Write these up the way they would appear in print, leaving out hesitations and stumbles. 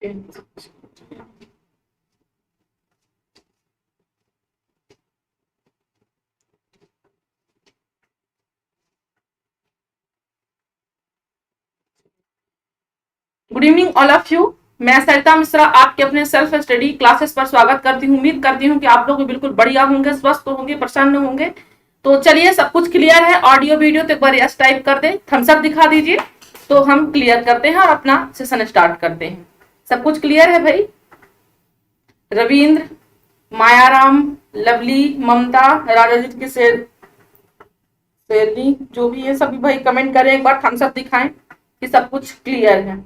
Good evening all of you. मैं सरिता मिश्रा आपके अपने सेल्फ स्टडी क्लासेस पर स्वागत करती हूँ। उम्मीद करती हूँ कि आप लोग बिल्कुल बढ़िया होंगे, स्वस्थ होंगे, प्रसन्न होंगे। तो चलिए, सब कुछ क्लियर है, ऑडियो वीडियो तो एक बार यस टाइप कर दें, थम्स अप दिखा दीजिए, तो हम क्लियर करते हैं और अपना सेशन स्टार्ट करते हैं। सब कुछ क्लियर है भाई? रविंद्र, मायाराम, लवली, ममता, राजाजीत की शेरनी, जो भी है सभी भाई कमेंट करें, एक बार थम्स अप दिखाएं कि सब कुछ क्लियर है।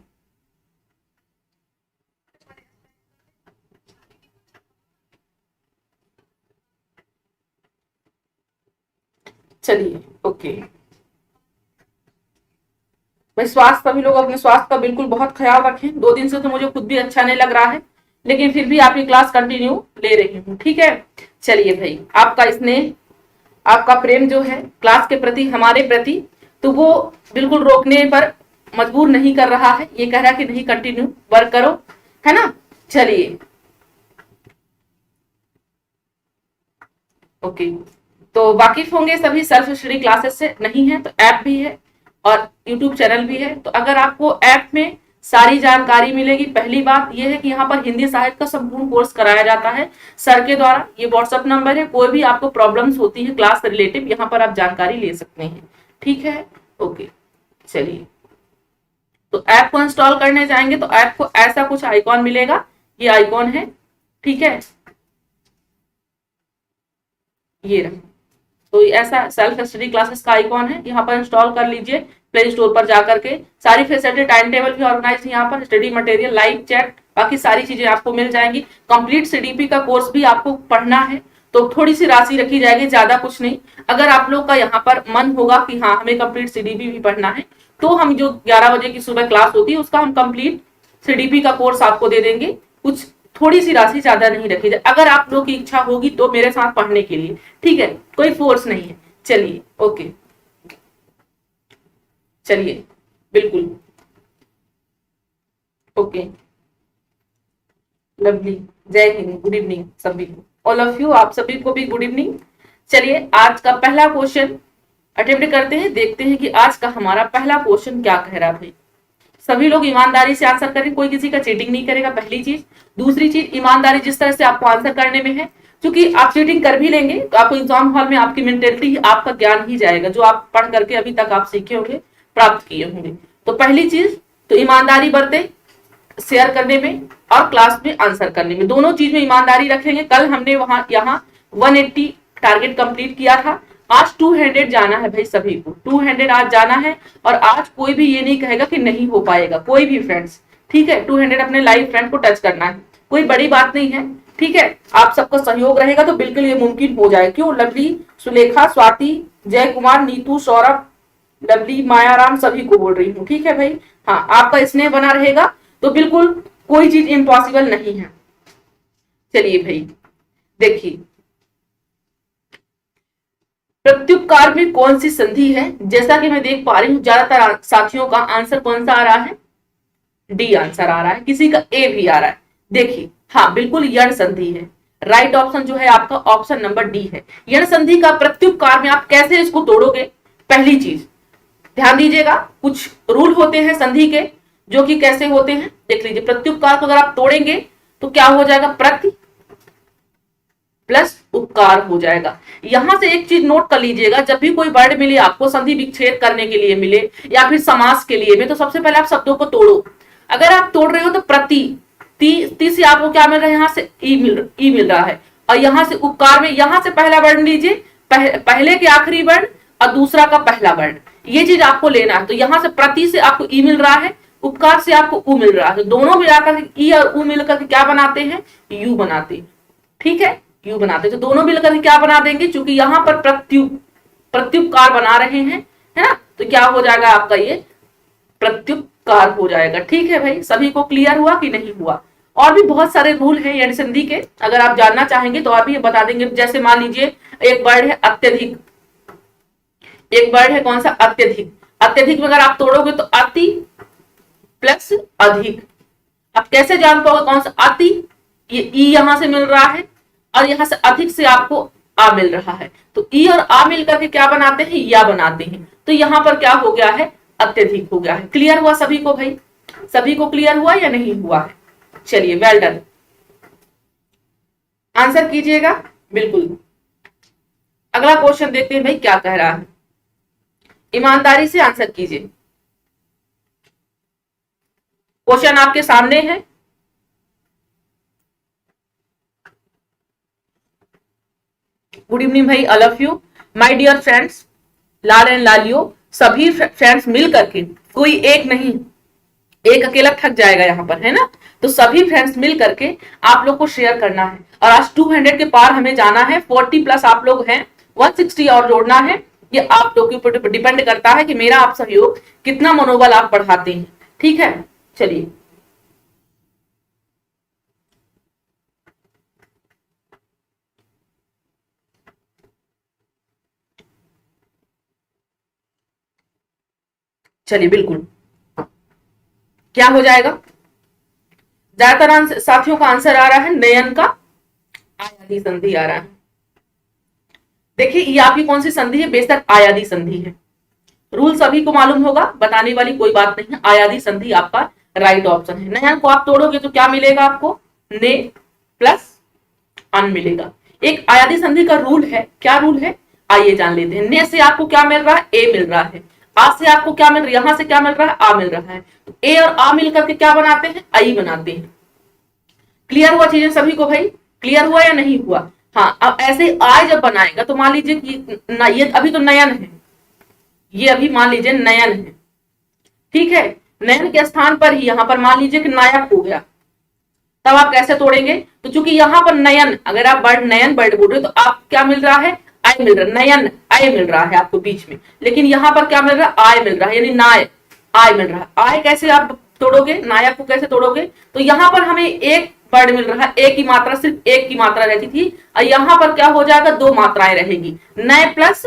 चलिए, ओके भाई। स्वास्थ्य, सभी लोग अपने स्वास्थ्य का बिल्कुल बहुत ख्याल रखें। 2 दिन से तो मुझे खुद भी अच्छा नहीं लग रहा है, लेकिन फिर भी आपकी क्लास कंटिन्यू ले रही हूँ, ठीक है। चलिए भाई, आपका स्नेह, आपका प्रेम जो है क्लास के प्रति, हमारे प्रति, तो वो बिल्कुल रोकने पर मजबूर नहीं कर रहा है। ये कह रहा है कि नहीं, कंटिन्यू वर्क करो, है ना। चलिए, ओके। तो वाकिफ होंगे सभी सेल्फ स्टडी क्लासेस से, नहीं है तो ऐप भी है और यूट्यूब चैनल भी है। तो अगर आपको ऐप में सारी जानकारी मिलेगी, पहली बात यह है कि यहाँ पर हिंदी साहित्य का संपूर्ण कोर्स कराया जाता है सर के द्वारा। ये व्हाट्सएप नंबर है, कोई भी आपको प्रॉब्लम्स होती है क्लास से रिलेटिव, यहाँ पर आप जानकारी ले सकते हैं, ठीक है। ओके, चलिए, तो ऐप को इंस्टॉल करने जाएंगे तो ऐप को ऐसा कुछ आइकॉन मिलेगा, ये आइकॉन है, ठीक है, ये रहा। तो ऐसा सेल्फ स्टडी क्लासेस का आइकॉन है, यहाँ पर इंस्टॉल कर लीजिए प्ले स्टोर पर जाकर के। सारी फैसिलिटी, टाइम टेबल भी ऑर्गेनाइज है यहाँ पर, स्टडी मटेरियल, लाइव चैट, बाकी सारी चीजें आपको मिल जाएंगी। कंप्लीट सीडीपी का कोर्स भी आपको पढ़ना है तो थोड़ी सी राशि रखी जाएगी, ज्यादा कुछ नहीं। अगर आप लोग का यहाँ पर मन होगा कि हाँ हमें कंप्लीट सीडीपी भी पढ़ना है, तो हम जो 11 बजे की सुबह क्लास होती है उसका हम कंप्लीट सीडीपी का कोर्स आपको दे देंगे। कुछ थोड़ी सी राशि, ज्यादा नहीं रखी जाए, अगर आप लोग की इच्छा होगी तो मेरे साथ पढ़ने के लिए, ठीक है, कोई फोर्स नहीं है। चलिए, ओके, चलिए, बिल्कुल, ओके, लवली, जय हिंद, गुड इवनिंग सभी को, ऑल ऑफ यू, आप सभी को भी गुड इवनिंग। चलिए, आज का पहला क्वेश्चन अटेम्प्ट करते हैं, देखते हैं कि आज का हमारा पहला क्वेश्चन क्या कह रहा है भाई। सभी लोग ईमानदारी से आंसर करें, कोई किसी का चीटिंग नहीं करेगा, पहली चीज। दूसरी चीज, ईमानदारी जिस तरह से आपको आंसर करने में है, क्योंकि आप चीटिंग कर भी लेंगे तो आपको एग्जाम हॉल में आपकी मेंटेलिटी, आपका ज्ञान ही जाएगा जो आप पढ़ करके अभी तक आप सीखे होंगे, प्राप्त किए होंगे। तो पहली चीज तो ईमानदारी बरते शेयर करने में और क्लास में आंसर करने में, दोनों चीज में ईमानदारी रखेंगे। कल हमने वहां यहाँ 180 टारगेट कंप्लीट किया था, आज 200 जाना है भाई, सभी को 200 आज जाना है। और आज कोई भी ये नहीं कहेगा कि नहीं हो पाएगा, कोई भी फ्रेंड्स, ठीक है। 200 अपने लाइव फ्रेंड को टच करना है, कोई बड़ी बात नहीं है, ठीक है। आप सबका सहयोग रहेगा तो बिल्कुल ये मुमकिन हो जाए। क्यों? लवली, सुलेखा, स्वाति, जय कुमार, नीतू, सौरभ, लवली, मायाराम, सभी को बोल रही हूँ, ठीक है भाई। हाँ, आपका स्नेह बना रहेगा तो बिल्कुल कोई चीज इम्पॉसिबल नहीं है। चलिए भाई, देखिए, प्रत्युपकार में कौन सी संधि है? जैसा कि मैं देख पा रही हूं ज्यादातर साथियों का आंसर कौन सा आ रहा है? डी आंसर आ रहा है, किसी का ए भी आ रहा है। देखिए, हाँ बिल्कुल यण संधि है। राइट ऑप्शन जो है आपका ऑप्शन नंबर डी है। यण संधि का प्रत्युपकार में आप कैसे इसको तोड़ोगे? पहली चीज ध्यान दीजिएगा, कुछ रूल होते हैं संधि के जो कि कैसे होते हैं देख लीजिए। प्रत्युपकार को अगर आप तोड़ेंगे तो क्या हो जाएगा? प्रति प्लस उपकार हो जाएगा। यहां से एक चीज नोट कर लीजिएगा, जब भी कोई वर्ड मिले आपको, संधि विच्छेद करने के लिए मिले या फिर समास के लिए मिले, तो सबसे पहले आप शब्दों को तोड़ो। अगर आप तोड़ रहे हो तो प्रति, ती से आपको क्या मिल रहा है? यहाँ से ई मिल रहा है। और यहाँ से उपकार में यहाँ से पहला वर्ण लीजिए, पहले के आखिरी वर्ण और दूसरा का पहला वर्ण, ये चीज आपको लेना है। तो यहाँ से प्रति से आपको ई मिल रहा है, उपकार से आपको उ मिल रहा है, तो दोनों मिलाकर ई और उ मिलकर क्या बनाते हैं? यू बनाते हैं, ठीक है, यू बनाते। तो दोनों मिलकर क्या बना देंगे? क्योंकि यहाँ पर प्रत्युपकार बना रहे हैं, है ना, तो क्या हो जाएगा आपका? ये प्रत्युपकार हो जाएगा, ठीक है भाई। सभी को क्लियर हुआ कि नहीं हुआ? और भी बहुत सारे रूल हैं यण संधि के, अगर आप जानना चाहेंगे तो और भी बता देंगे। जैसे मान लीजिए एक वर्ड है अत्यधिक, एक वर्ड है कौन सा? अत्यधिक। अत्यधिक में अगर आप तोड़ोगे तो अति प्लस अधिक, अब कैसे जान पाओगे कौन सा अति, ये ई यहां से मिल रहा है और यहां से अधिक से आपको आ मिल रहा है, तो ई और आ मिलकर के क्या बनाते हैं, या बनाते हैं। तो यहां पर क्या हो गया है, अत्यधिक हो गया है। क्लियर हुआ सभी को भाई, सभी को क्लियर हुआ या नहीं हुआ है? चलिए वेल डन, आंसर कीजिएगा बिल्कुल। अगला क्वेश्चन देखते हैं भाई क्या कह रहा है, ईमानदारी से आंसर कीजिए। क्वेश्चन आपके सामने है, गुड इवनिंग भाई, all of you my dear friends, लाल एंड लालियो, सभी फ्रेंड्स मिल करके, कोई एक नहीं, एक अकेला थक जाएगा यहाँ पर, है ना? तो सभी फ्रेंड्स मिल करके आप लोग को शेयर करना है। और आज 200 के पार हमें जाना है, 40 प्लस आप लोग हैं, 160 और जोड़ना है। ये आप लोग के ऊपर डिपेंड करता है कि मेरा आप सहयोग कितना मनोबल आप बढ़ाते हैं। ठीक है, चलिए चलिए बिल्कुल, क्या हो जाएगा? ज्यादातर साथियों का आंसर आ रहा है नयन का आयादी संधि आ रहा है। देखिए ये आपकी कौन सी संधि है, बेशक आयादी संधि है। रूल सभी को मालूम होगा, बताने वाली कोई बात नहीं है। आयादी संधि आपका राइट ऑप्शन है। नयन को आप तोड़ोगे तो क्या मिलेगा आपको, ने प्लस अन मिलेगा। एक आयादी संधि का रूल है, क्या रूल है आइए जान लेते हैं। ने से आपको क्या मिल रहा है, ए मिल रहा है। आ से आपको क्या मिल रहा है, यहां से क्या मिल रहा है, आ मिल रहा है। तो ए और आ मिलकर के क्या बनाते हैं, आई बनाते हैं। क्लियर हुआ चीजें सभी को भाई, क्लियर हुआ या नहीं हुआ? हाँ, अब ऐसे आय जब बनाएगा तो मान लीजिए कि ये अभी तो नयन है, ये अभी मान लीजिए नयन है, ठीक है। नयन के स्थान पर ही यहां पर मान लीजिए कि नायक हो गया, तब आप कैसे तोड़ेंगे? तो चूंकि यहां पर नयन, अगर आप वर्ड नयन वर्ड बोल रहे हो तो आप क्या मिल रहा है, आय मिल रहा है, नयन आय मिल रहा है आपको बीच में। लेकिन यहां पर क्या मिल रहा है, आय मिल रहा है, यानी नाय आय मिल रहा है। आय कैसे आप तोड़ोगे, नायक को कैसे तोड़ोगे? तो यहां पर हमें एक वर्ड मिल रहा है, एक की मात्रा, सिर्फ एक की मात्रा रहती थी, और यहां पर क्या हो जाएगा, दो मात्राएं रहेगी, नय प्लस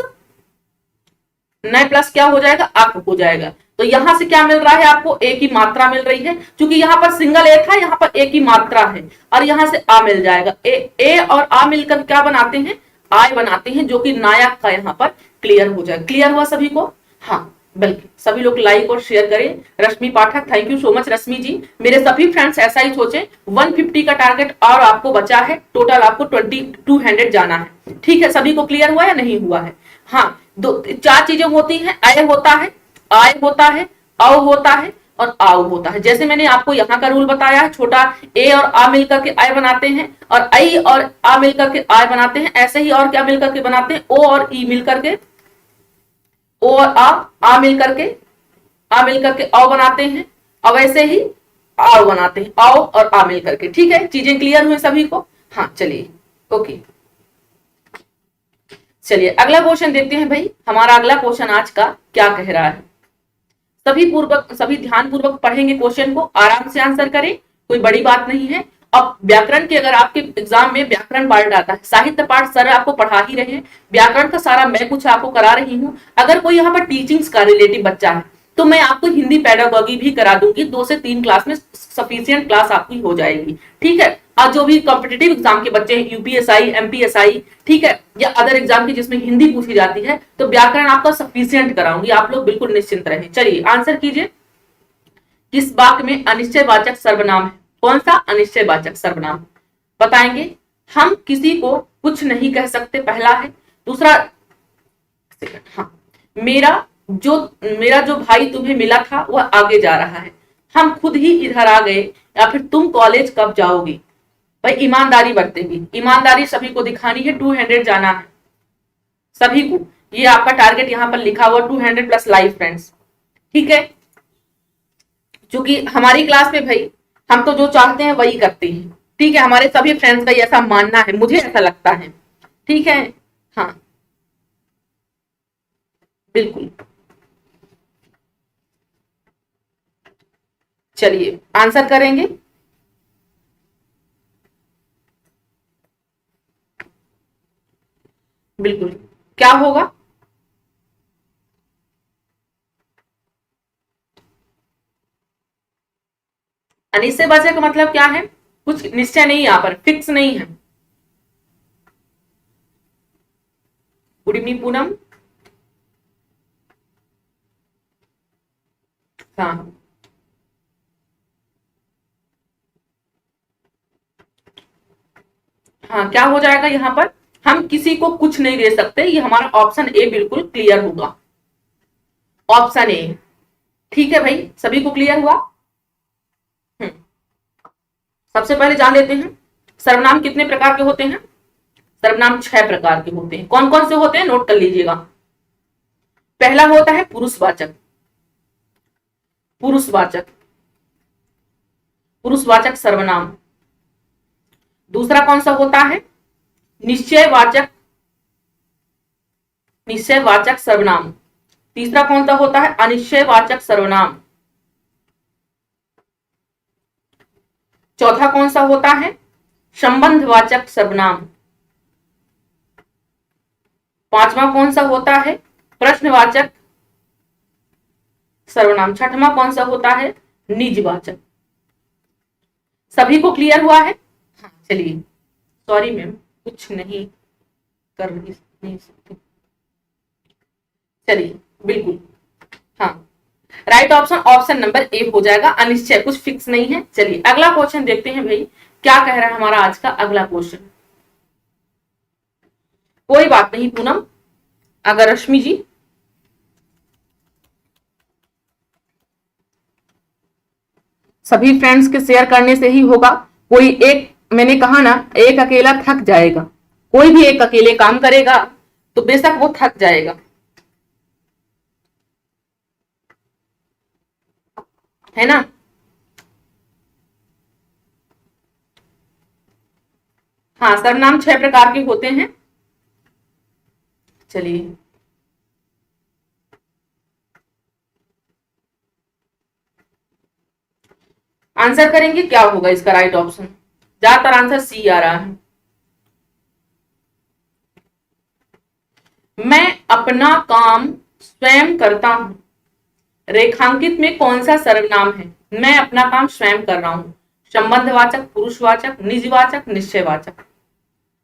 क्या हो जाएगा, अक हो जाएगा। तो यहां से क्या मिल रहा है आपको, ए की मात्रा मिल रही है, क्योंकि यहां पर सिंगल ए था, यहां पर ए की मात्रा है, और यहां से आ मिल जाएगा। ए और आ मिलकर क्या बनाते हैं, आय बनाते हैं, जो कि नायक का यहां पर क्लियर हो जाए। क्लियर हुआ सभी को? हाँ, बल्कि सभी लोग लाइक और शेयर करें। रश्मि पाठक, थैंक यू सो मच रश्मि जी। मेरे सभी फ्रेंड्स ऐसा ही सोचे, 150 का टारगेट और आपको बचा है, टोटल आपको 2200 जाना है। ठीक है, सभी को क्लियर हुआ या नहीं हुआ है? हाँ, दो चार चीजें होती हैं, अय होता है, आय होता है, औ होता है और आओ होता है। जैसे मैंने आपको यहाँ का रूल बताया है, छोटा ए और आ मिलकर के आय बनाते हैं, और आई और आ मिलकर के आय बनाते हैं। ऐसे ही और क्या मिलकर के बनाते हैं, ओ और ई मिलकर के, ओ और आ मिलकर के, आ मिलकर के औ बनाते हैं, और वैसे ही आओ बनाते हैं, आओ और आ मिलकर के। ठीक है, चीजें क्लियर हुई सभी को? हाँ चलिए, ओके। चलिए अगला क्वेश्चन देखते हैं भाई। हमारा अगला क्वेश्चन आज का क्या कह रहा है, सभी ध्यान पूर्वक पढ़ेंगे, क्वेश्चन को आराम से आंसर करें, कोई बड़ी बात नहीं है। अब व्याकरण के, अगर आपके एग्जाम में व्याकरण पार्ट आता है, साहित्य पाठ सर आपको पढ़ा ही रहे हैं, व्याकरण का सारा मैं कुछ आपको करा रही हूँ। अगर कोई यहाँ पर टीचिंग्स का रिलेटिव बच्चा है तो मैं आपको हिंदी पेडागोगी भी करा दूंगी, 2 से 3 क्लास में सफिशियंट क्लास आपकी हो जाएगी। ठीक है, और जो भी कॉम्पिटेटिव एग्जाम के बच्चे हैं, यूपीएसआई, एमपीएसआई, ठीक है, या अदर एग्जाम की जिसमें हिंदी पूछी जाती है, तो व्याकरण आपका सफिशियंट कराऊंगी, आप लोग बिल्कुल निश्चिंत रहे। चलिए आंसर कीजिए, किस वाक्य में अनिश्चयवाचक सर्वनाम है? कौन सा अनिश्चयवाचक सर्वनाम बताएंगे? हम किसी को कुछ नहीं कह सकते, पहला है। दूसरा, हाँ, मेरा जो भाई तुम्हें मिला था वह आगे जा रहा है, हम खुद ही इधर आ गए, या फिर तुम कॉलेज कब जाओगी? भाई ईमानदारी बरतेगी, ईमानदारी सभी को दिखानी है, 200 जाना है सभी को। ये आपका टारगेट यहाँ पर लिखा हुआ 200 प्लस लाइव फ्रेंड्स। ठीक है, क्योंकि हमारी क्लास में भाई हम तो जो चाहते हैं वही करते हैं। ठीक है, हमारे सभी फ्रेंड्स का ऐसा मानना है, मुझे ऐसा लगता है। ठीक है, हाँ बिल्कुल। चलिए आंसर करेंगे, बिल्कुल। क्या होगा? अनिश्चयवाचक का मतलब क्या है? कुछ निश्चय नहीं, यहाँ पर फिक्स नहीं है। Good evening Poonam. हाँ हाँ, क्या हो जाएगा यहाँ पर? हम किसी को कुछ नहीं दे सकते, ये हमारा ऑप्शन ए बिल्कुल क्लियर होगा, ऑप्शन ए। ठीक है भाई, सभी को क्लियर हुआ? हम्म, सबसे पहले जान लेते हैं सर्वनाम कितने प्रकार के होते हैं। सर्वनाम 6 प्रकार के होते हैं। कौन कौन से होते हैं, नोट कर लीजिएगा। पहला होता है पुरुषवाचक। पुरुषवाचक, पुरुषवाचक सर्वनाम। दूसरा कौन सा होता है? निश्चयवाचक, निश्चयवाचक सर्वनाम। तीसरा कौन सा होता है? अनिश्चयवाचक सर्वनाम। चौथा कौन सा होता है? संबंधवाचक सर्वनाम। पांचवा कौन सा होता है? प्रश्नवाचक सर्वनाम। छठवां कौन सा होता है? निजवाचक। सभी को क्लियर हुआ है? हाँ चलिए, सॉरी मैम, कुछ नहीं कर नहीं सकती। चलिए बिल्कुल, हाँ, right option option number A हो जाएगा, अनिश्चय, कुछ फिक्स नहीं है। चलिए अगला क्वेश्चन देखते हैं भाई, क्या कह रहा है हमारा आज का अगला क्वेश्चन। कोई बात नहीं पूनम, अगर रश्मि जी, सभी फ्रेंड्स के शेयर करने से ही होगा। कोई एक, मैंने कहा ना, एक अकेला थक जाएगा, कोई भी एक अकेले काम करेगा तो बेशक वो थक जाएगा, है ना। हाँ, सर्वनाम 6 प्रकार के होते हैं। चलिए आंसर करेंगे, क्या होगा इसका राइट ऑप्शन? ज्यादातर आंसर सी आ रहा है। मैं अपना काम स्वयं करता हूं, रेखांकित में कौन सा सर्वनाम है? मैं अपना काम स्वयं कर रहा हूं। संबंधवाचक, पुरुषवाचक, निजवाचक, निश्चयवाचक।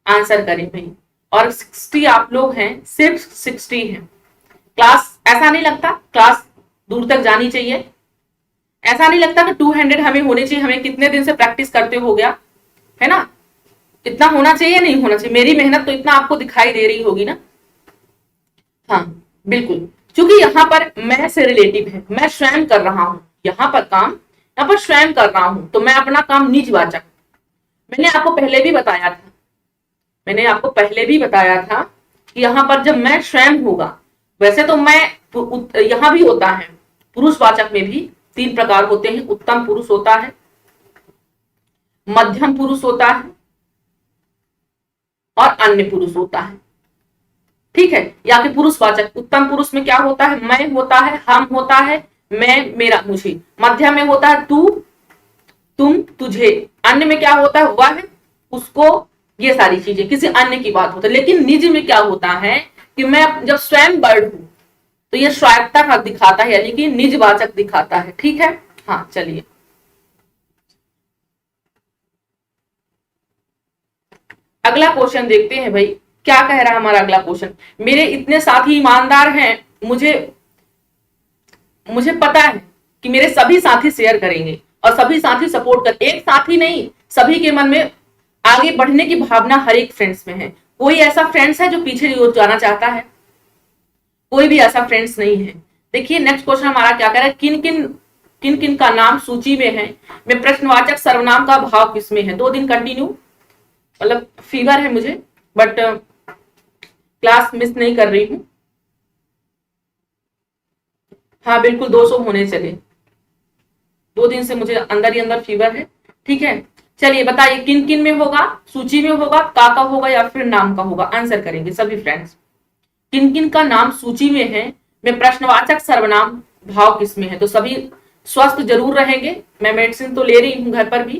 आंसर करें भाई। और 60 आप लोग हैं, सिर्फ 60 हैं। क्लास, ऐसा नहीं लगता क्लास दूर तक जानी चाहिए? ऐसा नहीं लगता कि 200 हमें होने चाहिए? हमें कितने दिन से प्रैक्टिस करते हो गया, है ना? इतना होना चाहिए, नहीं होना चाहिए? मेरी मेहनत तो इतना आपको दिखाई दे रही होगी ना। हाँ बिल्कुल, क्योंकि यहाँ पर मैं से रिलेटिव है, मैं स्वयं कर रहा हूं यहाँ पर काम, यहाँ पर स्वयं कर रहा हूं, तो मैं अपना काम निजवाचक। मैंने आपको पहले भी बताया था, मैंने आपको पहले भी बताया था कि यहाँ पर जब मैं स्वयं होगा, वैसे तो मैं, यहाँ भी होता है पुरुषवाचक में भी 3 प्रकार होते हैं। उत्तम पुरुष होता है, मध्यम पुरुष होता है और अन्य पुरुष होता है। ठीक है, या कि पुरुषवाचक उत्तम पुरुष में क्या होता है? मैं होता है, हम होता है, मैं, मेरा, मुझे। मध्यम में होता है तू, तुम, तुझे। अन्य में क्या होता है? वह, उसको, ये सारी चीजें किसी अन्य की बात होती है। लेकिन निज में क्या होता है कि मैं जब स्वयं वर्ड हूं तो ये स्वायत्ता का दिखाता है, यानी कि निजवाचक दिखाता है। ठीक है, हाँ चलिए अगला क्वेश्चन देखते हैं भाई, क्या कह रहा है हमारा अगला क्वेश्चन। मेरे इतने साथी ईमानदार हैं, मुझे मुझे पता है कि मेरे सभी साथी शेयर करेंगे और सभी साथी सपोर्ट कर, एक साथी नहीं, सभी के मन में आगे बढ़ने की भावना हर एक फ्रेंड्स में है। कोई ऐसा फ्रेंड्स है जो पीछे जाना चाहता है? कोई भी ऐसा फ्रेंड्स नहीं है। देखिए नेक्स्ट क्वेश्चन हमारा क्या कह रहा है, किन किन का नाम सूची में है, में प्रश्नवाचक सर्वनाम का भाव किसमें है? 2 दिन कंटिन्यू, मतलब फीवर है मुझे, बट क्लास मिस नहीं कर रही हूं। हाँ बिल्कुल 200 होने चले, 2 दिन से मुझे अंदर ही अंदर फीवर है। ठीक है, चलिए बताइए किन किन में होगा, सूची में होगा, का होगा या फिर नाम का होगा? आंसर करेंगे सभी फ्रेंड्स। किन किन का नाम सूची में है, में प्रश्नवाचक सर्वनाम भाव किसमें है? तो सभी स्वस्थ जरूर रहेंगे, मैं मेडिसिन तो ले रही हूं घर पर भी,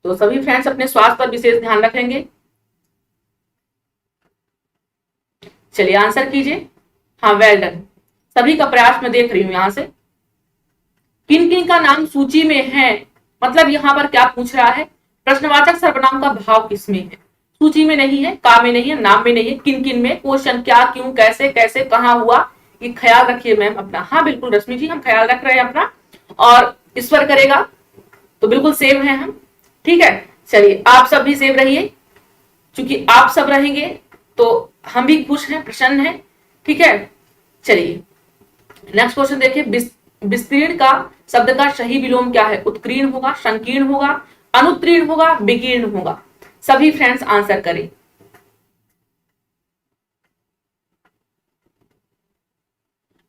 तो सभी फ्रेंड्स अपने स्वास्थ्य पर विशेष ध्यान रखेंगे। चलिए आंसर कीजिए। हाँ वेल डन, सभी का प्रयास मैं देख रही हूं यहां से। किन किन का नाम सूची में है, मतलब यहाँ पर क्या पूछ रहा है, प्रश्नवाचक सर्वनाम का भाव किसमें है, सूची में नहीं है, का में नहीं है, नाम में नहीं है, किन किन में, क्वेश्चन क्या, क्यों, कैसे, कैसे, कहाँ हुआ, ये ख्याल रखिए मैम अपना। हाँ बिल्कुल रश्मि जी, हम ख्याल रख रहे हैं अपना, और ईश्वर करेगा तो बिल्कुल सेव है हम। ठीक है, चलिए आप सब भी सेव रहिए, क्योंकि आप सब रहेंगे तो हम भी खुश हैं, प्रसन्न हैं। ठीक है, चलिए नेक्स्ट क्वेश्चन देखिए, विस्तीर्ण का शब्द का सही विलोम क्या है, उत्कीर्ण होगा, संकीर्ण होगा, अनुत्तीर्ण होगा, विकीर्ण होगा। सभी फ्रेंड्स आंसर करें।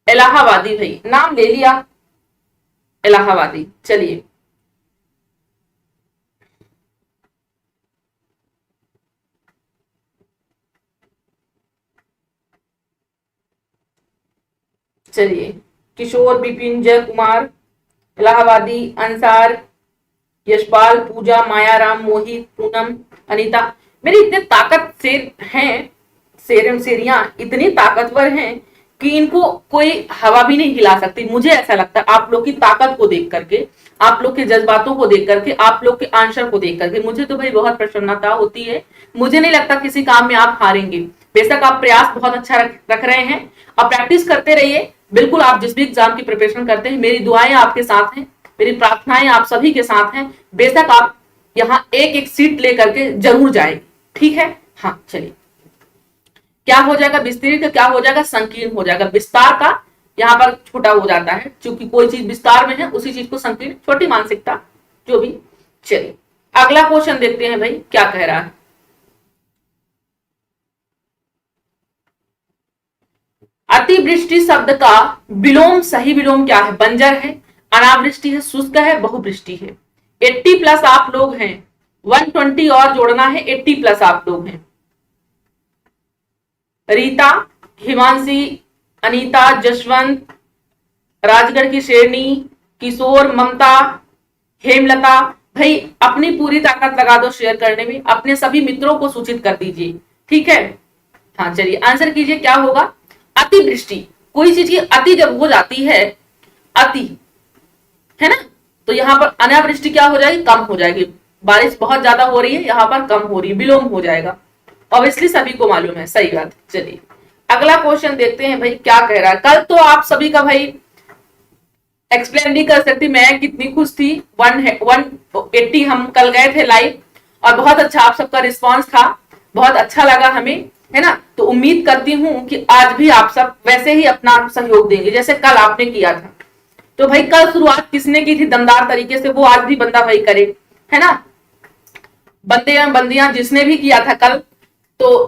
इलाहाबादी, भाई नाम ले लिया, इलाहाबादी। चलिए चलिए, किशोर, बिपिन, जय कुमार, इलाहाबादी, अंसार, यशपाल, पूजा, मायाराम, मोहित, पूनम, अनीता। मेरी इतने ताकत से हैं, शेर एवं शेरियां इतनी ताकतवर हैं कि इनको कोई हवा भी नहीं हिला सकती। मुझे ऐसा लगता है आप लोग की ताकत को देख करके, आप लोग के जज्बातों को देख करके, आप लोग के आंसर को देख करके मुझे तो भाई बहुत प्रसन्नता होती है। मुझे नहीं लगता किसी काम में आप हारेंगे। बेशक आप प्रयास बहुत अच्छा रख रहे हैं, आप प्रैक्टिस करते रहिए। बिल्कुल आप जिस भी एग्जाम की प्रिपरेशन करते हैं, मेरी दुआएं आपके साथ हैं, मेरी प्रार्थनाएं आप सभी के साथ हैं। बेशक आप यहाँ एक एक सीट लेकर के जरूर जाएंगे। ठीक है, हाँ चलिए, क्या हो जाएगा विस्तृत का, क्या हो जाएगा संकीर्ण हो जाएगा। विस्तार का यहाँ पर छोटा हो जाता है, क्योंकि कोई चीज विस्तार में है उसी चीज को संकीर्ण, छोटी मानसिकता जो भी। चलिए अगला क्वेश्चन देखते हैं भाई क्या कह रहा है। अतिवृष्टि शब्द का विलोम, सही विलोम क्या है, बंजर है, अनावृष्टि है, शुष्क है, बहुवृष्टि है। 80 प्लस आप लोग हैं, 120 और जोड़ना है, 80 प्लस आप लोग हैं। रीता, हिमांशी, अनीता, जसवंत, राजगढ़ की शेरनी, किशोर, ममता, हेमलता। भाई अपनी पूरी ताकत लगा दो शेयर करने में, अपने सभी मित्रों को सूचित कर दीजिए। ठीक है, हाँ चलिए आंसर कीजिए क्या होगा। अतिवृष्टि, कोई चीज की अति जब हो जाती है, अति है ना, तो यहाँ पर अनावृष्टि क्या हो जाएगी, कम हो जाएगी। बारिश बहुत ज्यादा हो रही है, यहाँ पर कम हो रही है, विलोम हो जाएगा। ऑब्वियसली सभी को मालूम है, सही बात। चलिए अगला क्वेश्चन देखते हैं भाई क्या कह रहा है। कल तो आप सभी का भाई एक्सप्लेन नहीं कर सकती मैं कितनी खुश थी। 180 हम कल गए थे लाइव, और बहुत अच्छा आप सबका रिस्पांस था, बहुत अच्छा लगा हमें, है ना। तो उम्मीद करती हूँ कि आज भी आप सब वैसे ही अपना सहयोग देंगे जैसे कल आपने किया था। तो भाई कल शुरुआत किसने की थी दमदार तरीके से, वो आज भी बंदा भाई करे, है ना। बंदे या बंदियां जिसने भी किया था कल, तो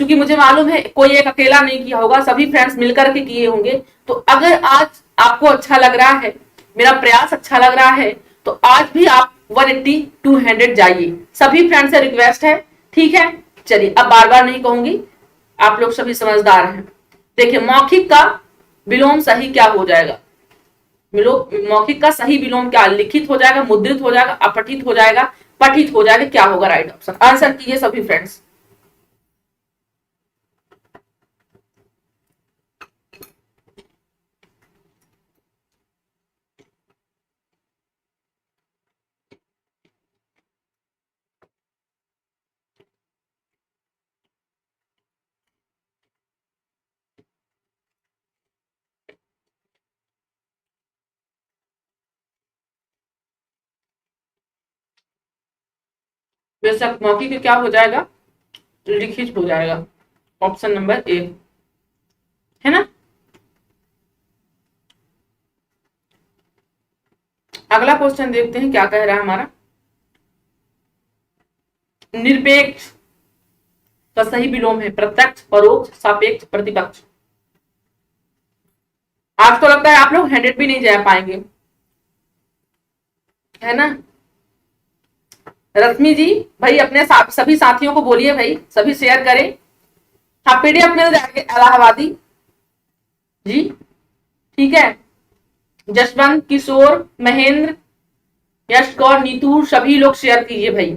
क्योंकि मुझे मालूम है कोई एक अकेला नहीं किया होगा, सभी फ्रेंड्स मिलकर के किए होंगे। तो अगर आज आपको अच्छा लग रहा है, मेरा प्रयास अच्छा लग रहा है, तो आज भी आप 180 200 जाइए, सभी फ्रेंड्स से रिक्वेस्ट है। ठीक है, चलिए अब बार बार नहीं कहूंगी, आप लोग सभी समझदार हैं। देखिए मौखिक का विलोम सही क्या हो जाएगा, मौखिक का सही विलोम क्या, लिखित हो जाएगा, मुद्रित हो जाएगा, अपठित हो जाएगा, पठित हो जाएगा, क्या होगा राइट ऑप्शन। आंसर कीजिए सभी फ्रेंड्स। बेशक मौखिक क्या हो जाएगा, लिखित हो जाएगा, ऑप्शन नंबर ए, है ना। अगला क्वेश्चन देखते हैं क्या कह रहा है हमारा। निरपेक्ष का सही विलोम है प्रत्यक्ष, परोक्ष, सापेक्ष, प्रतिपक्ष। आज तो लगता है आप लोग 100 भी नहीं जा पाएंगे, है ना। रश्मि जी भाई अपने सभी साथियों को बोलिए भाई, सभी शेयर करें। हाँ पीडीएफ मिल जाएंगे इलाहाबादी जी, ठीक है। जसवंत, किशोर, महेंद्र, यश गौर, नीतू, सभी लोग शेयर कीजिए भाई।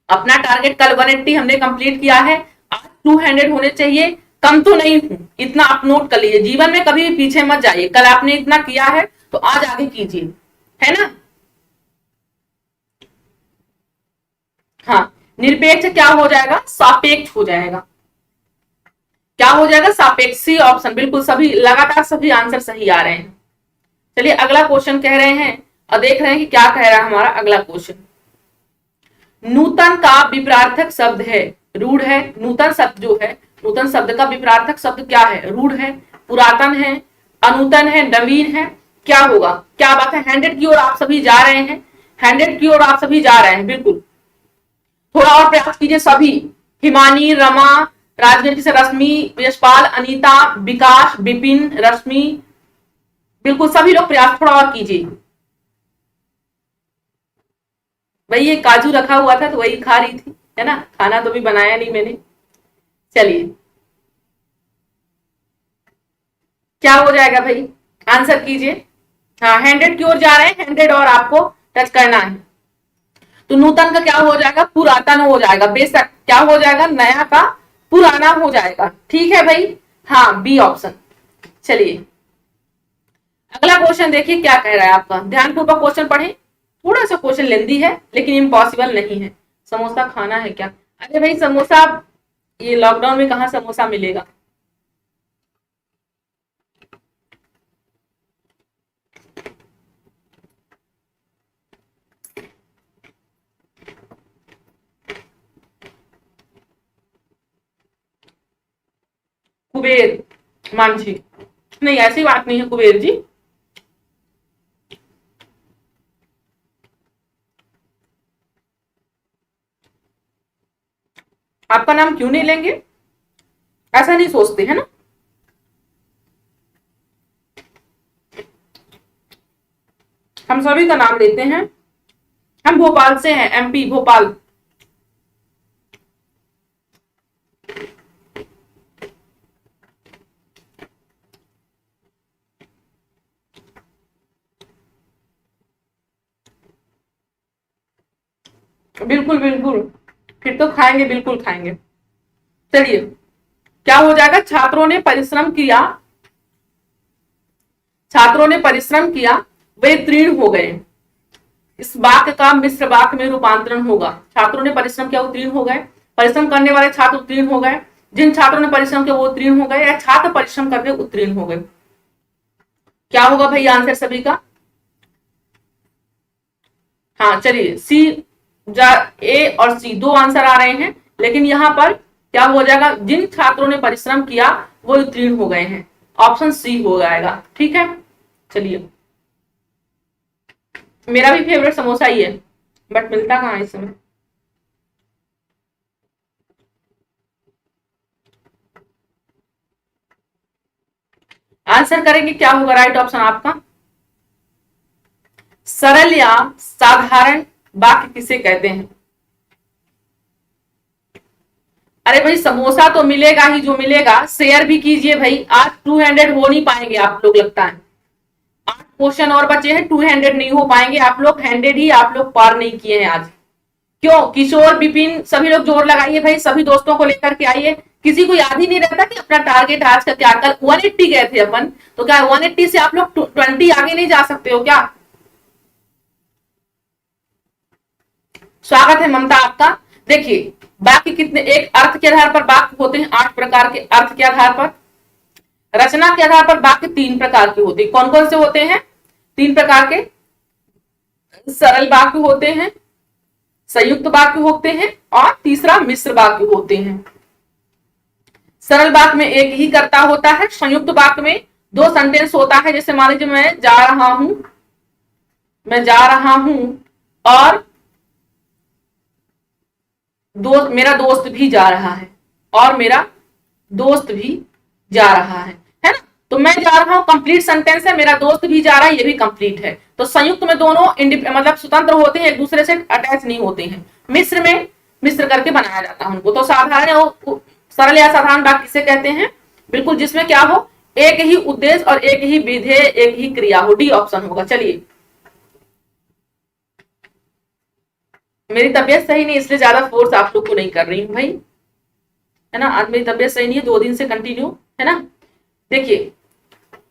अपना टारगेट कल 180 हमने कंप्लीट किया है, आज 200 होने चाहिए। कम तो नहीं हूं, इतना आप नोट कर लीजिए, जीवन में कभी भी पीछे मत जाइए। कल आपने इतना किया है तो आज आगे कीजिए, है ना। हाँ, निरपेक्ष क्या हो जाएगा, सापेक्ष हो जाएगा। क्या हो जाएगा, सापेक्ष। सी ऑप्शन, बिल्कुल सभी लगातार सभी आंसर सही आ रहे हैं। चलिए अगला क्वेश्चन कह रहे हैं और देख रहे हैं कि क्या कह रहा है हमारा अगला क्वेश्चन। नूतन का विपरार्थक शब्द है, रूढ़ है। नूतन शब्द जो है, नूतन शब्द का विपरार्थक शब्द क्या है, रूढ़ है, पुरातन है, अनूतन है, नवीन है। क्या होगा, क्या बात है। 100 की ओर आप सभी जा रहे हैं, 100 की ओर आप सभी जा रहे हैं, बिल्कुल। थोड़ा और प्रयास कीजिए सभी। हिमानी, रमा, राजनीति से रश्मि, यशपाल, अनीता, विकास, विपिन, रश्मि, बिल्कुल सभी लोग प्रयास थोड़ा और कीजिए। भाई ये काजू रखा हुआ था तो वही खा रही थी, है ना, खाना तो भी बनाया नहीं मैंने। चलिए क्या हो जाएगा भाई, आंसर कीजिए। हाँ, 100 की ओर जा रहे हैं, 100 और आपको टच करना है। तो नूतन का क्या हो जाएगा, पुरातन हो जाएगा। बेशक क्या हो जाएगा, नया का पुराना हो जाएगा। ठीक है भाई, हाँ बी ऑप्शन। चलिए अगला क्वेश्चन देखिए क्या कह रहा है आपका, ध्यानपूर्वक क्वेश्चन पढ़ें। थोड़ा सा क्वेश्चन लेंदी है लेकिन इम्पॉसिबल नहीं है। समोसा खाना है क्या, अरे भाई समोसा ये लॉकडाउन में कहाँ समोसा मिलेगा। कुबेर मांझी, नहीं ऐसी बात नहीं है कुबेर जी। आपका नाम क्यों नहीं लेंगे, ऐसा नहीं सोचते है ना। हम सभी का नाम लेते हैं। हम भोपाल से हैं, एमपी भोपाल। बिल्कुल बिल्कुल, फिर तो खाएंगे, बिल्कुल खाएंगे। चलिए क्या हो जाएगा, छात्रों ने परिश्रम किया, छात्रों ने परिश्रम किया, वे उत्तीर्ण हो गए। इस वाक्य का मिश्र वाक्य में रूपांतरण होगा। छात्रों ने परिश्रम किया, उत्तीर्ण हो गए। परिश्रम करने वाले छात्र उत्तीर्ण हो गए, जिन छात्रों ने परिश्रम किया वो उत्तीर्ण हो गए, या छात्र परिश्रम करके उत्तीर्ण हो गए। क्या होगा भाई आंसर सभी का। हाँ चलिए सी, ए और सी दो आंसर आ रहे हैं, लेकिन यहां पर क्या हो जाएगा, जिन छात्रों ने परिश्रम किया वो उत्तीर्ण हो गए हैं। ऑप्शन सी हो जाएगा। ठीक है, चलिए मेरा भी फेवरेट समोसा ही है, बट मिलता कहाँ इस समय। आंसर करेंगे, क्या होगा राइट ऑप्शन आपका। सरल या साधारण वाक्य किसे कहते हैं। अरे भाई समोसा तो मिलेगा ही, जो मिलेगा शेयर भी कीजिए भाई। आज 200 हो नहीं पाएंगे आप लोग, लगता है 8 क्वेश्चन और बचे हैं, 200 नहीं हो पाएंगे आप लोग। 100 ही आप लोग पार नहीं किए हैं आज। क्यों, किशोर, विपिन, सभी लोग जोर लगाइए भाई, सभी दोस्तों को लेकर के आइए। किसी को याद ही नहीं रहता कि अपना टारगेट आज का क्या। कल 180 गए थे अपन, तो क्या 180 से आप लोग 20 आगे नहीं जा सकते हो क्या। स्वागत है ममता आपका। देखिए वाक्य कितने, एक अर्थ के आधार पर वाक्य होते हैं 8 प्रकार के। अर्थ के आधार पर, रचना के आधार पर वाक्य 3 प्रकार के होते हैं। कौन कौन से होते हैं, 3 प्रकार के। सरल वाक्य होते हैं, संयुक्त वाक्य होते हैं, और तीसरा मिश्र वाक्य होते हैं। सरल वाक्य में एक ही कर्ता होता है, संयुक्त वाक्य में 2 सेंटेंस होता है। जैसे मान लीजिए मैं जा रहा हूं, मैं जा रहा हूं, और मेरा दोस्त भी जा रहा है, और मेरा दोस्त भी जा रहा है ना। तो मैं जा रहा हूं कंप्लीट सेंटेंस है, मेरा दोस्त भी जा रहा है ये भी कंप्लीट है। तो संयुक्त में दोनों मतलब स्वतंत्र होते हैं, एक दूसरे से अटैच नहीं होते हैं। मिश्र में मिश्र करके बनाया जाता है उनको। तो साधारण, सरल या साधारण वाक्य किसे कहते हैं, बिल्कुल जिसमें क्या हो, एक ही उद्देश्य और एक ही विधेय, एक ही क्रिया हो। डी ऑप्शन होगा। चलिए मेरी तबीयत सही नहीं, इसलिए ज्यादा फोर्स आप लोग को नहीं कर रही हूँ भाई, है ना। आज मेरी तबीयत सही नहीं है, 2 दिन से कंटिन्यू, है ना। देखिए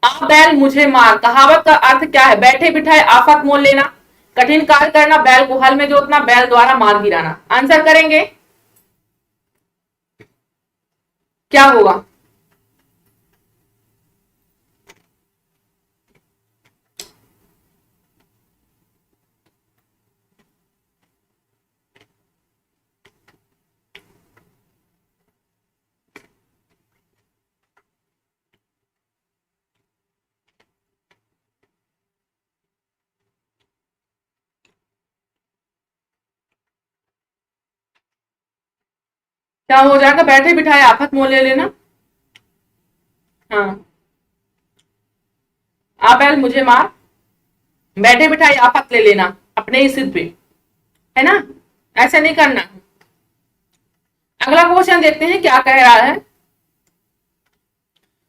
आ बैल मुझे मार, कहावत का अर्थ क्या है? बैठे बिठाए आफत मोल लेना, कठिन कार्य करना, बैल को हल में जोतना, बैल द्वारा मार गिराना। आंसर करेंगे क्या होगा? क्या हो जाएगा? बैठे बिठाए आफत मोल ले लेना। हाँ, आ बैल मुझे मार, बैठे बिठाए आफत ले लेना अपने ही सिर पे, है ना? ऐसे नहीं करना। अगला क्वेश्चन देखते हैं क्या कह रहा है।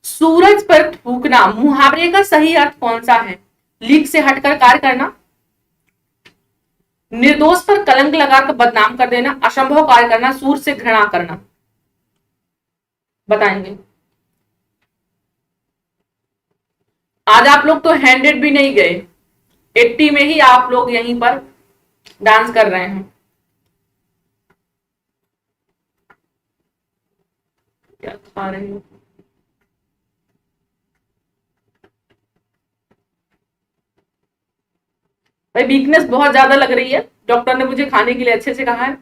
सूरज पर थूकना मुहावरे का सही अर्थ कौन सा है? लीक से हटकर कार्य करना, निर्दोष पर कलंक लगाकर बदनाम कर देना, असंभव कार्य करना, सूर से घृणा करना। बताएंगे। आज आप लोग तो 100 भी नहीं गए, 80 में ही आप लोग यहीं पर डांस कर रहे हैं। क्या खा रहे हो? भाई वीकनेस बहुत ज्यादा लग रही है, डॉक्टर ने मुझे खाने के लिए अच्छे से कहा है,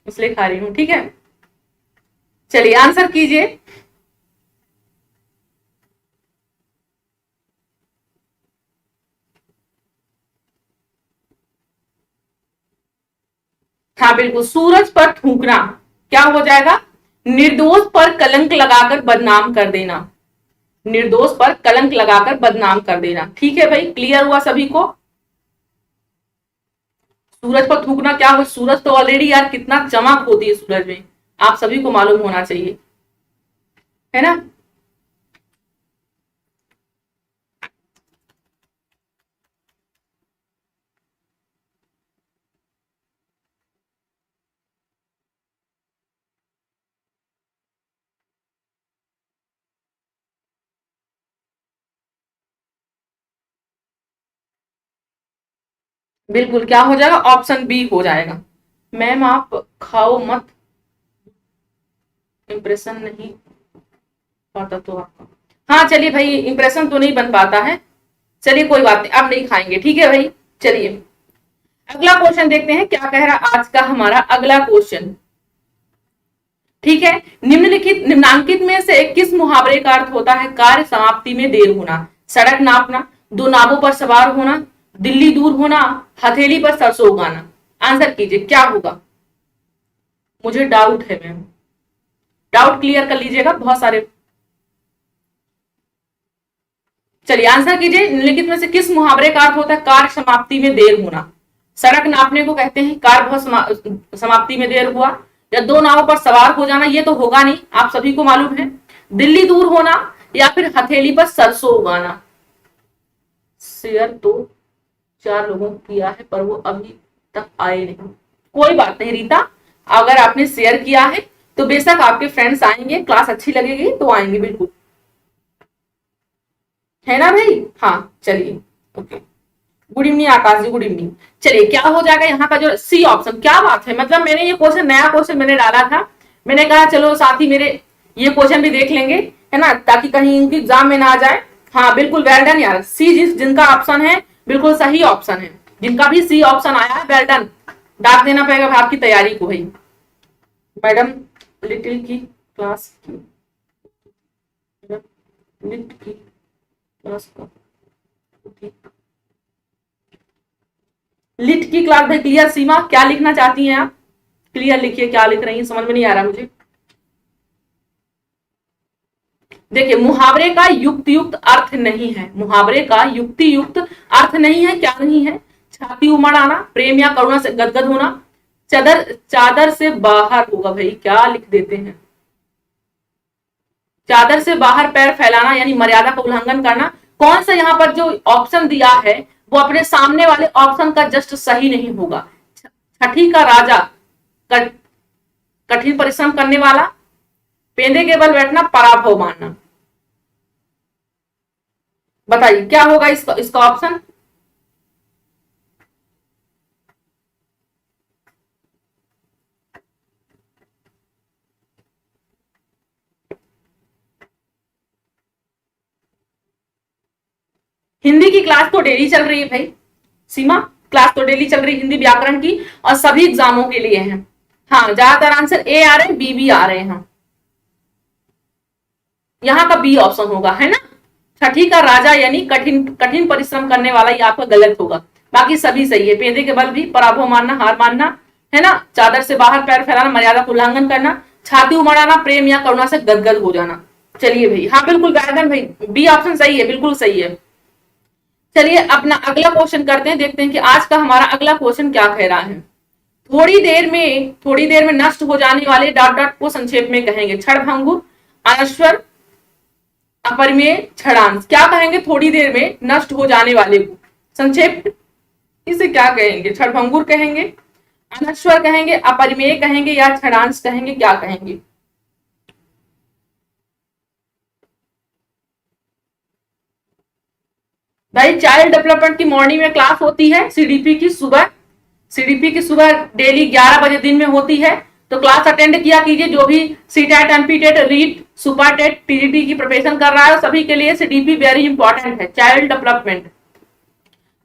इसलिए खा रही हूँ। ठीक है, चलिए आंसर कीजिए। हाँ बिल्कुल, सूरज पर थूकना क्या हो जाएगा? निर्दोष पर कलंक लगाकर बदनाम कर देना, निर्दोष पर कलंक लगाकर बदनाम कर देना। ठीक है भाई, क्लियर हुआ सभी को? सूरज पर थूकना क्या हो? सूरज तो ऑलरेडी यार कितना चमक होती है सूरज में, आप सभी को मालूम होना चाहिए, है ना? बिल्कुल, क्या हो जाएगा? ऑप्शन बी हो जाएगा। मैम आप खाओ मत, इंप्रेशन नहीं पाता तो आपका। हाँ चलिए भाई, इंप्रेशन तो नहीं बन पाता है, चलिए कोई बात नहीं, अब नहीं खाएंगे। ठीक है भाई, चलिए अगला क्वेश्चन देखते हैं क्या कह रहा आज का हमारा अगला क्वेश्चन। ठीक है, निम्नलिखित निम्नांकित में से किस मुहावरे का अर्थ होता है कार्य समाप्ति में देर होना? सड़क नापना, दो नावों पर सवार होना, दिल्ली दूर होना, हथेली पर सरसों उगाना। आंसर कीजिए क्या होगा? मुझे डाउट है मैम, डाउट क्लियर कर लीजिएगा बहुत सारे। चलिए आंसर कीजिए, निम्नलिखित में से किस मुहावरे का अर्थ होता है कार्य समाप्ति में देर होना? सड़क नापने को कहते हैं कार्य बहुत समाप्ति में देर हुआ, या दो नावों पर सवार हो जाना, ये तो होगा नहीं, आप सभी को मालूम है। दिल्ली दूर होना, या फिर हथेली पर सरसों उगाना। शेयर तो 4 लोगों को किया है पर वो अभी तक आए नहीं। कोई बात नहीं रीता, अगर आपने शेयर किया है तो बेशक आपके फ्रेंड्स आएंगे, क्लास अच्छी लगेगी तो आएंगे बिल्कुल, है ना भाई? हाँ चलिए, ओके। गुड इवनिंग आकाश जी, गुड इवनिंग। चलिए क्या हो जाएगा यहाँ का जो सी ऑप्शन? क्या बात है, मतलब मैंने ये क्वेश्चन, नया क्वेश्चन मैंने डाला था, मैंने कहा चलो साथी मेरे ये क्वेश्चन भी देख लेंगे, है ना, ताकि कहीं इनकी एग्जाम में ना आ जाए। हाँ बिल्कुल, वेल डन यार। सी जिनका ऑप्शन है बिल्कुल सही ऑप्शन है, जिनका भी सी ऑप्शन आया है वेल डन, डाक देना पड़ेगा भाई आपकी तैयारी को भाई। मैडम लिटिल की क्लास की, लिट की क्लास का, लिट की क्लास भाई क्लियर। सीमा क्या लिखना चाहती हैं आप? क्लियर लिखिए, क्या लिख रही हैं, समझ में नहीं आ रहा मुझे। देखिए मुहावरे का युक्त युक्त अर्थ नहीं है, मुहावरे का युक्ति युक्त अर्थ नहीं है। क्या नहीं है? छाती उमड़ आना, प्रेम या करुणा से गदगद होना, चादर चादर से बाहर होगा भाई, क्या लिख देते हैं? चादर से बाहर पैर फैलाना यानी मर्यादा का उल्लंघन करना। कौन सा यहाँ पर जो ऑप्शन दिया है वो अपने सामने वाले ऑप्शन का जस्ट सही नहीं होगा। छठी का राजा, कठिन परिश्रम करने वाला, पेंदे के बल बैठना, पराभव मानना। बताइए क्या होगा इसका इसका ऑप्शन। हिंदी की क्लास तो डेली चल रही है भाई सीमा, क्लास तो डेली चल रही है हिंदी व्याकरण की, और सभी एग्जामों के लिए है। हाँ, ज्यादातर आंसर ए आ रहे हैं, बी भी आ रहे हैं। यहाँ का बी ऑप्शन होगा, है ना। छठी का राजा यानी कठिन कठिन परिश्रम करने वाला, ये आपका गलत होगा। बाकी सभी सही है। पेंदे के बल भी, पराभव मानना, हार मानना, है ना। चादर से बाहर पैर फैलाना, मर्यादा का उल्लंघन करना, छाती उमड़ाना, प्रेम या करुणा से गदगद हो जाना। चलिए भाई, हाँ बिल्कुल गार्डन भाई, बी ऑप्शन सही है, बिल्कुल सही है। चलिए अपना अगला क्वेश्चन करते हैं, देखते हैं कि आज का हमारा अगला क्वेश्चन क्या कह रहा है। थोड़ी देर में नष्ट हो जाने वाले डॉट डॉट को संक्षेप में कहेंगे। क्षणभंगुर, अनश्वर, अपरिमेय, क्षणांश। क्या कहेंगे थोड़ी देर में नष्ट हो जाने वाले को संक्षेप, इसे क्या कहेंगे। क्षणभंगुर कहेंगे, अनश्वर कहेंगे, अपरिमेय कहेंगे, या क्षणांश कहेंगे, क्या कहेंगे। भाई चाइल्ड डेवलपमेंट की मॉर्निंग में क्लास होती है, सीडीपी की सुबह डेली 11 बजे दिन में होती है। तो क्लास अटेंड किया कीजिए, जो भी CTET, MPTET, REET, Super TET, TGT की प्रिपरेशन कर रहा है, सभी के लिए सीडीपी वेरी इंपॉर्टेंट है। चाइल्ड डेवलपमेंट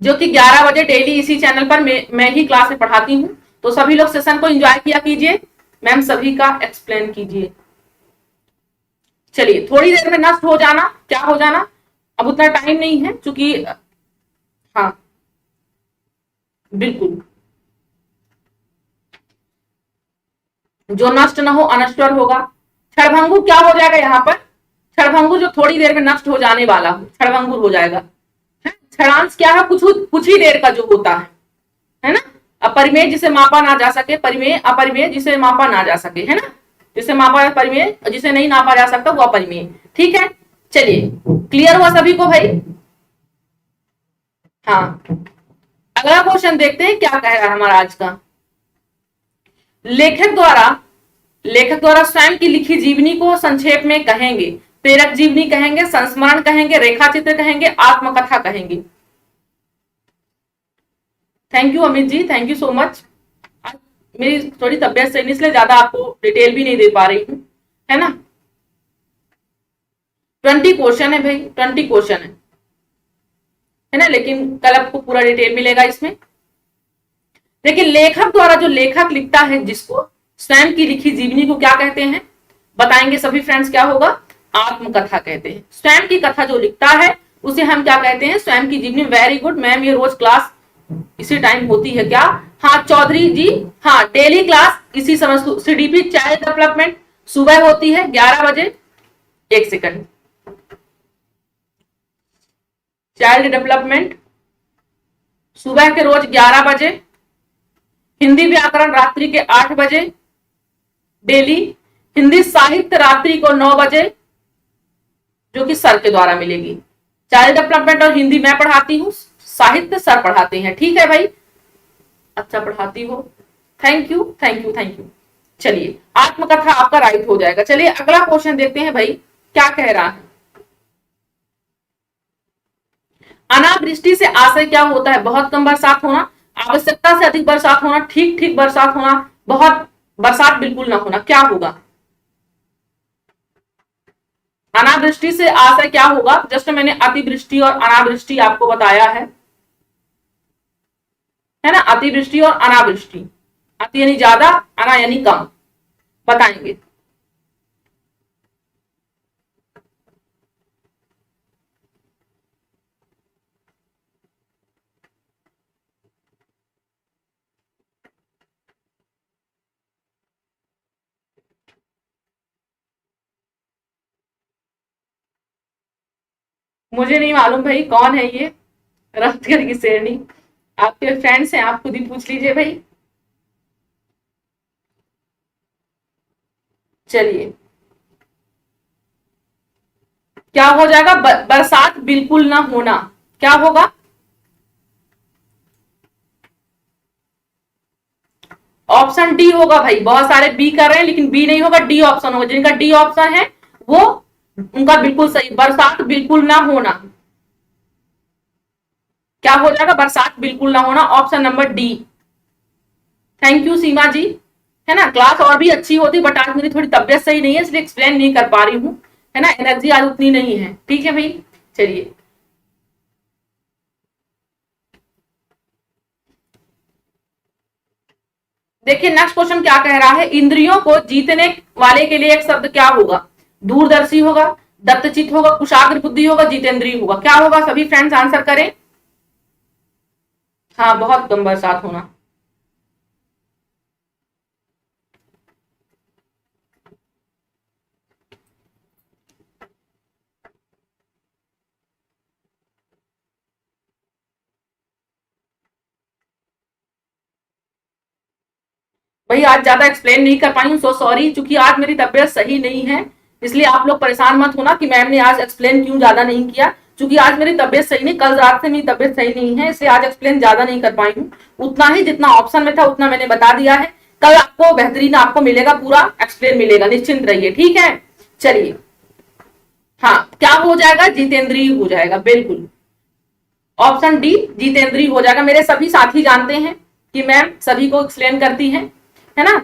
जो कि 11 बजे डेली इसी चैनल पर मैं ही क्लास में पढ़ाती हूँ। तो सभी लोग सेशन को एंजॉय किया कीजिए, मैम सभी का एक्सप्लेन कीजिए। चलिए, थोड़ी देर में नष्ट हो जाना, क्या हो जाना, अब उतना टाइम नहीं है क्योंकि, हाँ बिल्कुल, जो नष्ट न हो अनश्वर होगा। क्षणभंगुर क्या हो जाएगा यहाँ पर, क्षणभंगुर जो थोड़ी देर में नष्ट हो जाने वाला हो, क्षणभंगुर हो जाएगा। क्षणांश क्या है, कुछ ही देर का जो होता है ना। अपरिमेय जिसे मापा ना जा सके, परिमेय, अपरिमेय जिसे मापा ना जा सके, है ना। जिसे मापा परिमेय, जिसे नहीं नापा जा सकता वो अपरिमेय। ठीक है, चलिए क्लियर हुआ सभी को भाई। हाँ, अगला क्वेश्चन देखते हैं क्या कह रहा है हमारा आज का। लेखक द्वारा स्वयं की लिखी जीवनी को संक्षेप में कहेंगे। प्रेरक जीवनी कहेंगे, संस्मरण कहेंगे, रेखा चित्र कहेंगे, आत्मकथा कहेंगे। Thank you Amit ji, thank you so much. मेरी थोड़ी तबियत सही नहीं, इसलिए ज्यादा आपको डिटेल भी नहीं दे पा रही हूँ, है ना। 20 क्वेश्चन है भाई, 20 क्वेश्चन है ना, लेकिन कल आपको पूरा डिटेल मिलेगा इसमें। देखिए, लेखक लिखता है जिसको, स्वयं की लिखी जीवनी को क्या कहते हैं, बताएंगे सभी फ्रेंड्स, क्या होगा, आत्मकथा कहते हैं। स्वयं की कथा जो लिखता है उसे हम क्या कहते हैं, स्वयं की जीवनी। वेरी गुड मैम, ये रोज क्लास इसी टाइम होती है क्या। हाँ चौधरी जी, हाँ डेली क्लास इसी समय सीडीपी चाइल्ड डेवलपमेंट सुबह होती है 11 बजे। एक सेकंड, चाइल्ड डेवलपमेंट सुबह के रोज 11 बजे, हिंदी व्याकरण रात्रि के 8 बजे डेली, हिंदी साहित्य रात्रि को 9 बजे, जो कि सर के द्वारा मिलेगी। चाइल्ड डेवलपमेंट और हिंदी मैं पढ़ाती हूँ, साहित्य सर पढ़ाते हैं। ठीक है भाई, अच्छा पढ़ाती हो, thank you thank you thank you. चलिए, आत्मकथा आपका राइट हो जाएगा। चलिए अगला क्वेश्चन देखते हैं भाई क्या कह रहा है। अनावृष्टि से आशय क्या होता है, बहुत कम बरसात होना, आवश्यकता से अधिक बरसात होना, ठीक ठीक बरसात होना, बहुत बरसात बिल्कुल ना होना, क्या होगा। अनावृष्टि से आशय क्या होगा, जस्ट मैंने अतिवृष्टि और अनावृष्टि आपको बताया है ना। अतिवृष्टि और अनावृष्टि, अति यानी ज्यादा, अना यानी कम, बताएंगे। मुझे नहीं मालूम भाई कौन है ये रफ्तगर की शेरनी, आपके फ्रेंड्स हैं, आप खुद ही पूछ लीजिए भाई। चलिए, क्या हो जाएगा, बरसात बिल्कुल ना होना, क्या होगा। ऑप्शन डी होगा भाई, बहुत सारे बी कर रहे हैं लेकिन बी नहीं होगा, डी ऑप्शन होगा। जिनका डी ऑप्शन है वो उनका बिल्कुल सही, बरसात बिल्कुल ना होना। क्या हो जाएगा? बरसात बिल्कुल ना होना, option number D. Thank you Seema ji. है ना, क्लास और भी अच्छी होती बट आज मेरी थोड़ी तबियत सही नहीं है इसलिए एक्सप्लेन नहीं कर पा रही हूँ। है ना, एनर्जी आज उतनी नहीं है। ठीक है भाई, चलिए। देखिए नेक्स्ट क्वेश्चन क्या कह रहा है, इंद्रियों को जीतने वाले के लिए एक शब्द क्या होगा? दूरदर्शी होगा, दत्तचित होगा, कुशाग्र बुद्धि होगा, जितेंद्रिय होगा। क्या होगा? सभी फ्रेंड्स आंसर करें। हाँ, बहुत कम बरसात होना। भाई आज ज्यादा एक्सप्लेन नहीं कर पाई हूँ, सो सॉरी, क्योंकि आज मेरी तबियत सही नहीं है। इसलिए आप लोग परेशान मत होना कि मैम ने आज एक्सप्लेन क्यों ज्यादा नहीं किया, क्योंकि आज मेरी तबियत सही नहीं, कल रात से मेरी तबियत सही नहीं है, इसलिए आज एक्सप्लेन ज्यादा नहीं कर पाई हूँ। उतना ही जितना ऑप्शन में था उतना मैंने बता दिया है। कल आपको बेहतरीन आपको मिलेगा, पूरा एक्सप्लेन मिलेगा, निश्चिंत रहिए। ठीक है, चलिए। हाँ, क्या हो जाएगा? जितेंद्रिय हो जाएगा, बिल्कुल। ऑप्शन डी जितेंद्रिय हो जाएगा। मेरे सभी साथी जानते हैं कि मैम सभी को एक्सप्लेन करती हैं, है ना।